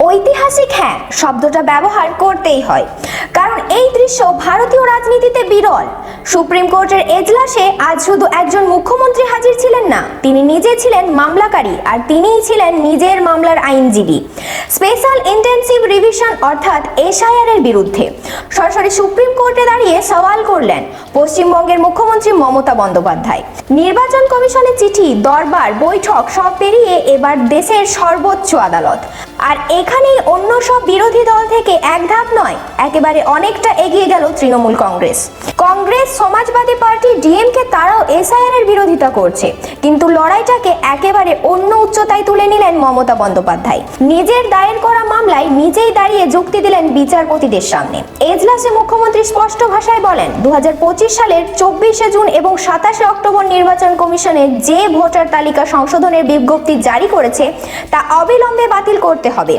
ঐতিহাসিক হ্যাঁ শব্দটা ব্যবহার করতেই হয়, কারণ এই দৃশ্য ভারতীয় রাজনীতিতে বিরল। সুপ্রিম কোর্টের এজলাসে আজ শুধু একজন মুখ্যমন্ত্রী হাজির ছিলেন না, তিনি নিজে ছিলেন মামলাকারী, আর তিনিই ছিলেন নিজের মামলার আইনজীবী। স্পেশাল ইন্টেন্সিভ রিভিশন অর্থাৎ এসআইআর এর বিরুদ্ধে সরাসরি সুপ্রিম কোর্টে দাঁড়িয়ে সওয়াল করলেন পশ্চিমবঙ্গের মুখ্যমন্ত্রী মমতা বন্দ্যোপাধ্যায়। নির্বাচন কমিশনের চিঠি, দরবার, বৈঠক সব পেরিয়ে এবার দেশের সর্বোচ্চ আদালত। আর এখানেই অন্য সব বিরোধী দল থেকে এক ধাপ নয়, একেবারে অনেকটা এগিয়ে গেল তৃণমূল কংগ্রেস। সমাজবাদী পার্টি, ডিএমকে তারাও এসআইআর এর বিরোধিতা করছে, কিন্তু লড়াইটাকে একেবারে অন্য উচ্চতায় তুলে নিলেন মমতা বন্দ্যোপাধ্যায়। নিজের দায়ের করা মামলায় নিজেই দাঁড়িয়ে যুক্তি দিলেন বিচারপতিদের সামনে। এজলাসে মুখ্যমন্ত্রী স্পষ্ট ভাষায় বলেন, 2025 সালের 24শে জুন এবং 27শে অক্টোবর নির্বাচন কমিশনে যে ভোটার তালিকা সংশোধনের বিজ্ঞপ্তি জারি করেছে তা অবিলম্বে বাতিল করতে হবে।